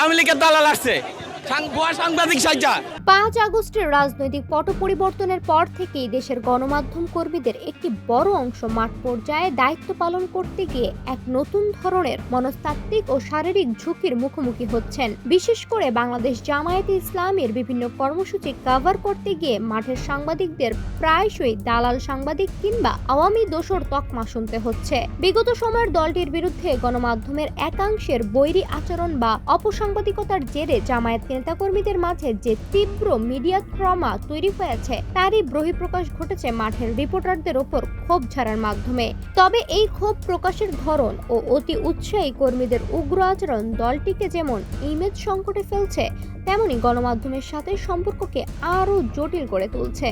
আওয়ামী লীগের দালাল আসছে ভুয়া সাংবাদিক সাজ্জা। 5 আগস্টের রাজনৈতিক পট পরিবর্তনের পর থেকেই দেশের গণমাধ্যম কর্মীদের একটি বড় অংশ মাঠ পর্যায়ে দায়িত্ব পালন করতে গিয়ে এক নতুন ধরনের মনস্তাত্ত্বিক ও শারীরিক ঝুঁকির মুখোমুখি হচ্ছেন। বিশেষ করে বাংলাদেশ জামায়াতে ইসলামীর বিভিন্ন কর্মসূচি কভার করতে গিয়ে মাঠের সাংবাদিকদের প্রায়শই দালাল সাংবাদিক কিংবা আওয়ামী দোসর তকমা শুনতে হচ্ছে। বিগত সময়ের দলটির বিরুদ্ধে গণমাধ্যমের একাংশের বৈরী আচরণ বা অপসাংবাদিকতার জেরে জামায়াত নেতাকর্মীদের মাঝে যে তীব্র মিডিয়া ট্রমা তৈরি হয়েছে তারই বহিঃপ্রকাশ ঘটেছে মাঠের রিপোর্টারদের ওপর ক্ষোভ ঝাড়ার মাধ্যমে। তবে এই ক্ষোভ প্রকাশের ধরন ও অতি উৎসাহী কর্মীদের উগ্র আচরণ দলটিকে যেমন ইমেজ সংকটে ফেলছে, তেমনি গণমাধ্যমের সাথে সম্পর্ককে আরও জটিল করে তুলছে।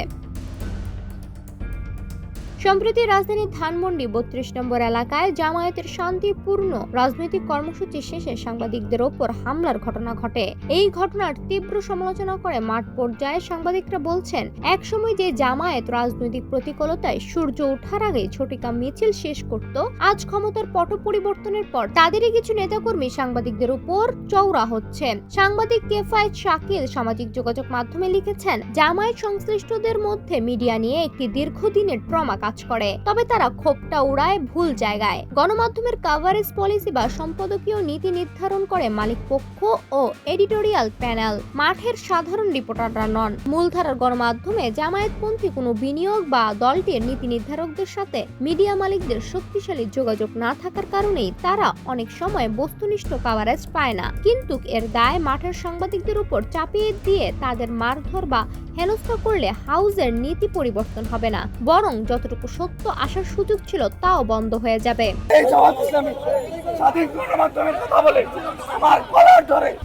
সম্প্রতি রাজধানীর ধানমন্ডি ৩২ নম্বর এলাকায় জামায়াতের শান্তিপূর্ণ রাজনৈতিক কর্মসূচি শেষে সাংবাদিকদের ওপর হামলার ঘটনা ঘটে। এই ঘটনার তীব্র সমালোচনা করে মাঠ পর্যায়ে সাংবাদিকরা বলছেন, একসময় যে জামায়াত রাজনৈতিক প্রতিকূলতায় সূর্য ওঠার আগে ঝটিকা মিছিল শেষ করত, আজ ক্ষমতার পট পরিবর্তনের পর তাদেরই কিছু নেতাকর্মী সাংবাদিকদের উপর চওড়া হচ্ছে। সাংবাদিক কেফায়েত শাকিল সামাজিক যোগাযোগ মাধ্যমে লিখেছেন, জামায়াত সংশ্লিষ্টদের মধ্যে মিডিয়া নিয়ে একটি দীর্ঘদিনের ট্রমা করে, তবে তারা ক্ষোভটা উড়ায় ভুল জায়গায়। গণমাধ্যমের কভারেজ পলিসি বা সম্পাদকীয় নীতি নির্ধারণ করে মালিক পক্ষ ও এডিটোরিয়াল প্যানেল, মাঠের সাধারণ রিপোর্টাররা নন। মূলধারার গণমাধ্যমে জামায়াতপন্থী কোনো বিনিয়োগ বা দলটির নীতি নির্ধারকদের সাথে মিডিয়া মালিকদের শক্তিশালী যোগাযোগ না থাকার কারণেই তারা অনেক সময় বস্তুনিষ্ঠ কভারেজ পায় না। কিন্তু এর দায় মাঠের সাংবাদিকদের উপর চাপিয়ে দিয়ে তাদের মারধর বা হেনস্থা করলে হাউজের নীতি পরিবর্তন হবে না, বরং যতটুকু সত্য আসার সুযোগ ছিল তাও বন্ধ হয়ে যাবে।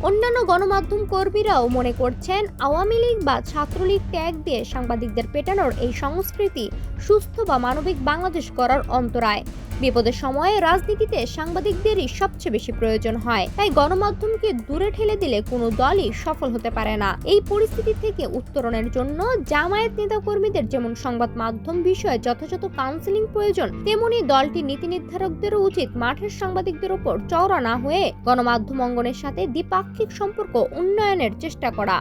অন্যান্য গণমাধ্যম কর্মীরাও মনে করছেন, আওয়ামী লীগ বা ছাত্রলীগ ত্যাগ দিয়ে সাংবাদিকদের পেটানোর এই সংস্কৃতি সুস্থ বা মানবিক বাংলাদেশ গড়ার অন্তরায়। বিপদের সময়ে রাজনীতিতে সাংবাদিকদেরই সবচেয়ে বেশি প্রয়োজন হয়, তাই গণমাধ্যমকে দূরে ঠেলে দিলে কোনো দলই সফল হতে পারে না। এই পরিস্থিতি থেকে উত্তরণের জন্য জামায়াত নেতাকর্মীদের যেমন সংবাদ মাধ্যম বিষয়ে যথাযথ কাউন্সেলিং প্রয়োজন, তেমনি দলটির নীতি নির্ধারকদেরও উচিত মাঠের সাংবাদিকদের উপর চওড়া না হয়ে গণমাধ্যম অঙ্গনের সাথে দ্বিপাক্ষিক সম্পর্ক উন্নয়নের চেষ্টা করা।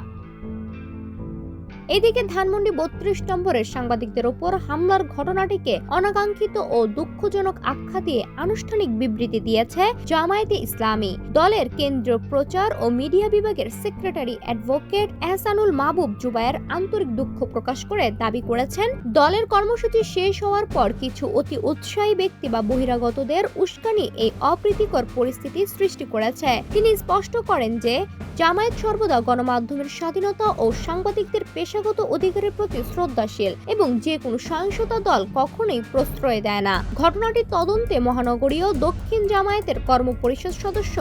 এদিকে ধানমন্ডি ৩২ নম্বরের সাংবাদিকদের ওপর হামলার ঘটনাটিকে অনাকাঙ্ক্ষিত ও দুঃখজনক আখ্যা দিয়ে আনুষ্ঠানিক বিবৃতি দিয়েছে জামায়াতে ইসলামী। দলের কেন্দ্রীয় প্রচার ও মিডিয়া বিভাগের সেক্রেটারি অ্যাডভোকেট এহসানুল মাহবুব জুবায়ের আন্তরিক দুঃখ প্রকাশ করে দাবি করেছেন, দলের কর্মসূচি শেষ হওয়ার পর কিছু অতি উৎসাহী ব্যক্তি বা বহিরাগতদের উস্কানি এই অপ্রীতিকর পরিস্থিতি সৃষ্টি করেছে। তিনি স্পষ্ট করেন যে জামায়াত সর্বদা গণমাধ্যমের স্বাধীনতা ও সাংবাদিকদের পেশাগত অধিকারের প্রতি শ্রদ্ধাশীল এবং যে কোনো সহিংসতা দল কখনোই প্রশ্রয় দেয় না। ঘটনাটির তদন্তে মহানগরীয় দক্ষিণ জামায়াতের কর্মপরিষদ সদস্য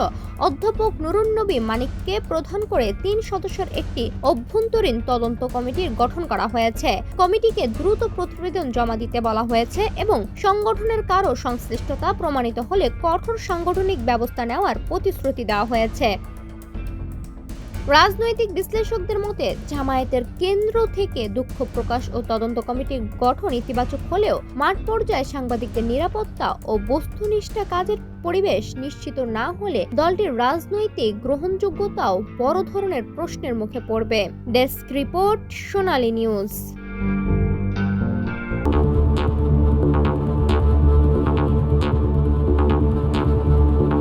অধ্যাপক নুরুন নবী মানিককে প্রধান করে 3 সদস্যের একটি অভ্যন্তরীণ তদন্ত কমিটির গঠন করা হয়েছে। কমিটিকে দ্রুত প্রতিবেদন জমা দিতে বলা হয়েছে এবং সংগঠনের কারো সংশ্লিষ্টতা প্রমাণিত হলে কঠোর সাংগঠনিক ব্যবস্থা নেওয়ার প্রতিশ্রুতি দেওয়া হয়েছে। রাজনৈতিক বিশ্লেষকদের মতে জামায়াতের কেন্দ্র থেকে দুঃখ প্রকাশ ও তদন্ত কমিটির গঠন ইতিবাচক হলেও মাঠ পর্যায়ে সাংবাদিকদের নিরাপত্তা ও বস্তুনিষ্ঠ কাজের পরিবেশ নিশ্চিত না হলে দলটির রাজনৈতিক গ্রহণযোগ্যতাও বড় ধরনের প্রশ্নের মুখে পড়বে। ডেস্ক রিপোর্ট, সোনালী নিউজ।